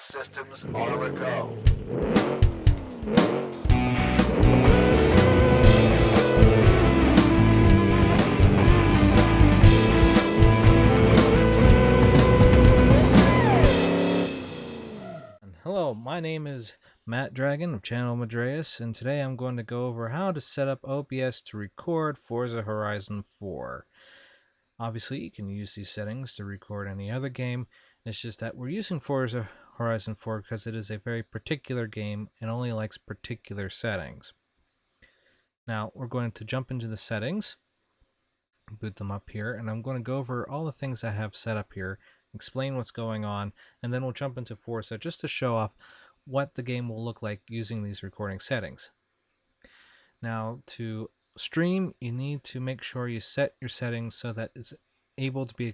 systems are a go. Hello, my name is Matt Dragon of Channel Madreas, and today I'm going to go over how to set up OBS to record Forza Horizon 4. Obviously, you can use these settings to record any other game. It's just that we're using Forza Horizon 4 because it is a very particular game and only likes particular settings. Now, we're going to jump into the settings, boot them up here, and I'm going to go over all the things I have set up here, explain what's going on, and then we'll jump into Forza just to show off what the game will look like using these recording settings. Now, to stream, you need to make sure you set your settings so that it's able to be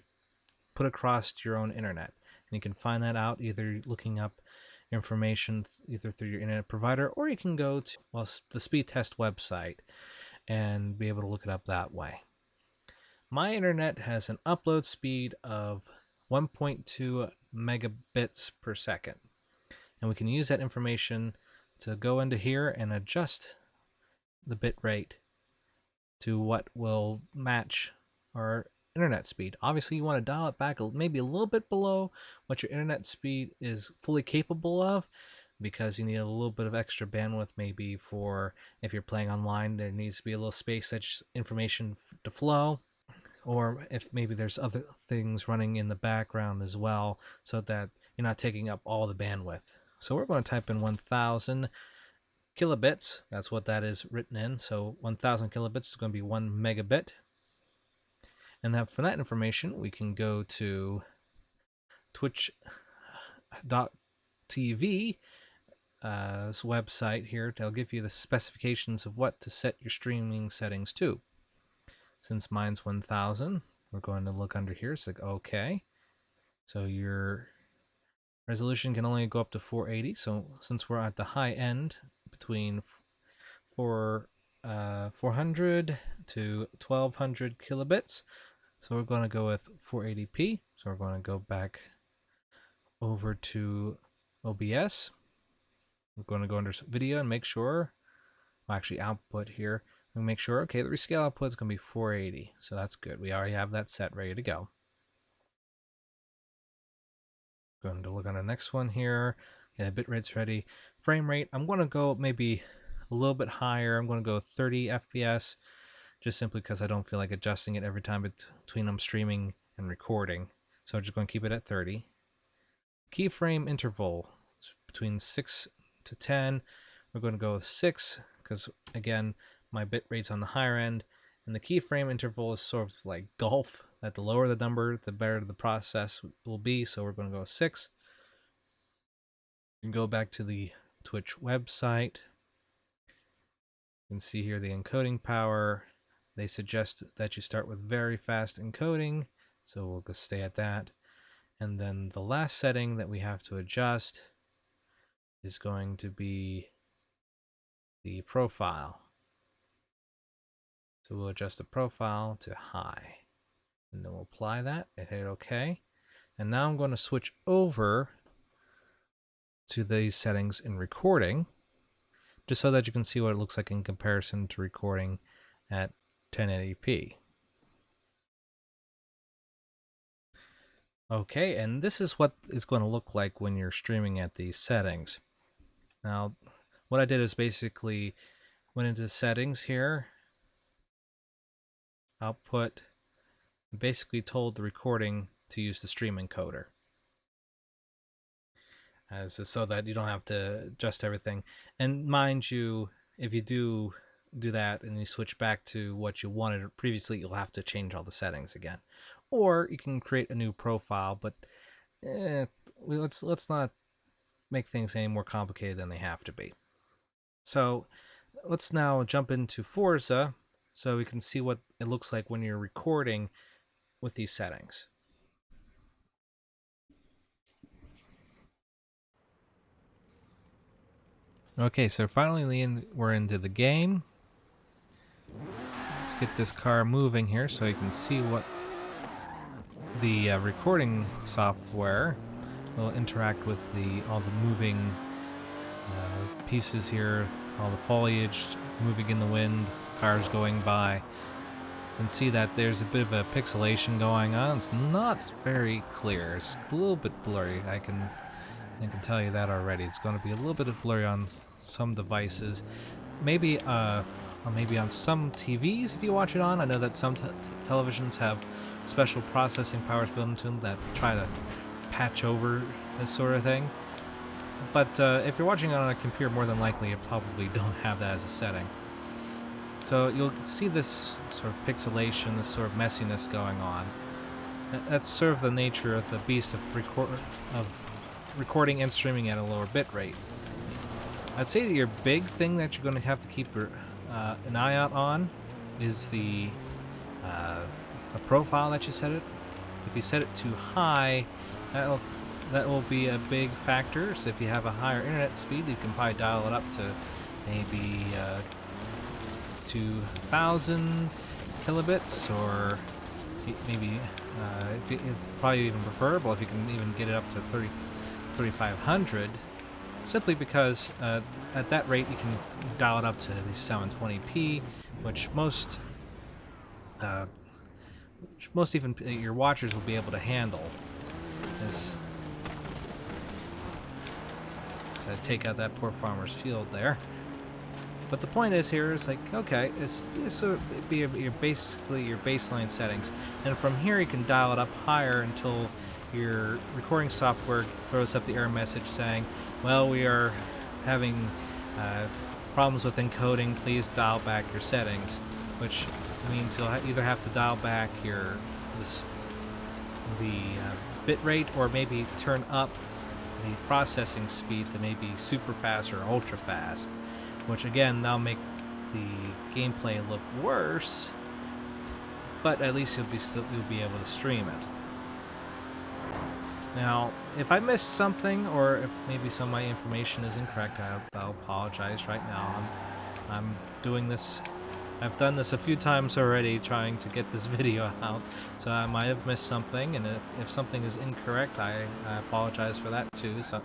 put across your own internet. And you can find that out either looking up information either through your internet provider, or you can go to the speed test website and be able to look it up that way. My internet has an upload speed of 1.2 megabits per second. And we can use that information to go into here and adjust the bit rate to what will match our internet speed. Obviously, you want to dial it back maybe a little bit below what your internet speed is fully capable of, because you need a little bit of extra bandwidth maybe for if you're playing online. There needs to be a little space that information to flow, or if maybe there's other things running in the background as well, so that you're not taking up all the bandwidth. So we're going to type in 1000 kilobits. That's what that is written in. So 1000 kilobits is going to be 1 megabit. And then for that information, we can go to twitch.tv website here. They'll give you the specifications of what to set your streaming settings to. Since mine's 1000, we're going to look under here. So okay. So your resolution can only go up to 480. So since we're at the high end, between 400 to 1200 kilobits, so we're going to go with 480p. So we're going to go back over to OBS. We're going to go under video and make sure, well, actually output here, and make sure, okay, the rescale output is going to be 480. So that's good. We already have that set ready to go. Going to look on the next one here. Yeah, bitrate's ready. Frame rate, I'm going to go maybe a little bit higher. I'm going to go 30 FPS, just simply because I don't feel like adjusting it every time between I'm streaming and recording. So I'm just going to keep it at 30. Keyframe interval between 6 to 10. We're going to go with 6 because, again, my bit rate's on the higher end, and the keyframe interval is sort of like golf, that the lower the number, the better the process will be. So we're going to go 6. You can go back to the Twitch website. You can see here the encoding power. They suggest that you start with very fast encoding, so we'll go stay at that. And then the last setting that we have to adjust is going to be the profile. So we'll adjust the profile to high, and then we'll apply that and hit OK. And now I'm going to switch over to these settings in recording, just so that you can see what it looks like in comparison to recording at 1080p. Okay, and this is what it's going to look like when you're streaming at these settings. Now, what I did is basically went into the settings here, output, and basically told the recording to use the stream encoder, so that you don't have to adjust everything. And mind you, if you do that and you switch back to what you wanted previously, you'll have to change all the settings again. Or you can create a new profile, but let's not make things any more complicated than they have to be. So let's now jump into Forza so we can see what it looks like when you're recording with these settings. Okay, so finally we're into the game. Let's get this car moving here so you can see what the recording software will interact with all the moving pieces here, all the foliage moving in the wind, cars going by. And see that there's a bit of a pixelation going on. It's not very clear. It's a little bit blurry. I can tell you that already. It's going to be a little bit of blurry on some devices. Maybe maybe on some TVs if you watch it on. I know that some televisions have special processing powers built into them that try to patch over this sort of thing. But if you're watching it on a computer, more than likely you probably don't have that as a setting. So you'll see this sort of pixelation, this sort of messiness going on. That's sort of the nature of the beast of recording and streaming at a lower bit rate. I'd say that your big thing that you're going to have to keep an eye out on is the profile that you set it. If you set it too high, that will be a big factor. So if you have a higher internet speed, you can probably dial it up to maybe 2,000 kilobits, or maybe probably even preferable if you can even get it up to 3,500. Simply because at that rate you can dial it up to at least 720p, which most even your watchers will be able to handle. As I take out that poor farmer's field there. But the point is here is like, okay, this would be basically your baseline settings, and from here you can dial it up higher until your recording software throws up the error message saying, well, we are having problems with encoding, please dial back your settings, which means you'll either have to dial back the bit rate, or maybe turn up the processing speed to maybe super fast or ultra fast, which again, that'll make the gameplay look worse, but at least you'll be able to stream it. Now, if I missed something, or if maybe some of my information is incorrect, I'll apologize right now. I'm doing this. I've done this a few times already, trying to get this video out, so I might have missed something, and if something is incorrect, I apologize for that too. So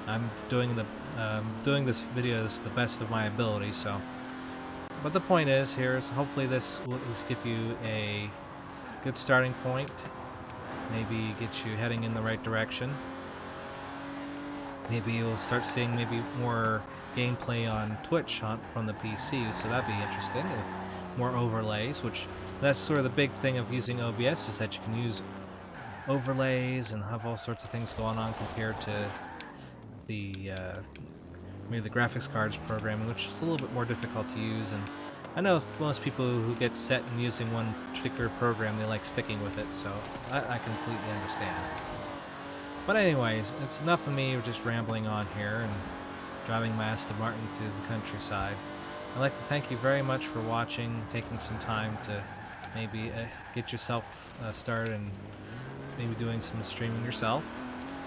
I'm doing this video as the best of my ability. So, but the point is here is hopefully this will at least give you a good starting point. Maybe get you heading in the right direction. Maybe you'll start seeing maybe more gameplay on Twitch from the PC, so that'd be interesting. More overlays, which that's sort of the big thing of using OBS, is that you can use overlays and have all sorts of things going on compared to the maybe the graphics cards programming, which is a little bit more difficult to use. And I know most people who get set in using one particular program, they like sticking with it, so I completely understand. But anyways, it's enough of me just rambling on here and driving my Aston Martin through the countryside. I'd like to thank you very much for watching, taking some time to maybe get yourself started and maybe doing some streaming yourself.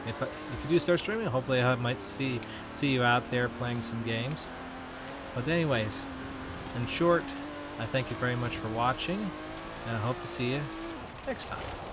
If you do start streaming, hopefully I might see you out there playing some games. But anyways, in short, I thank you very much for watching, and I hope to see you next time.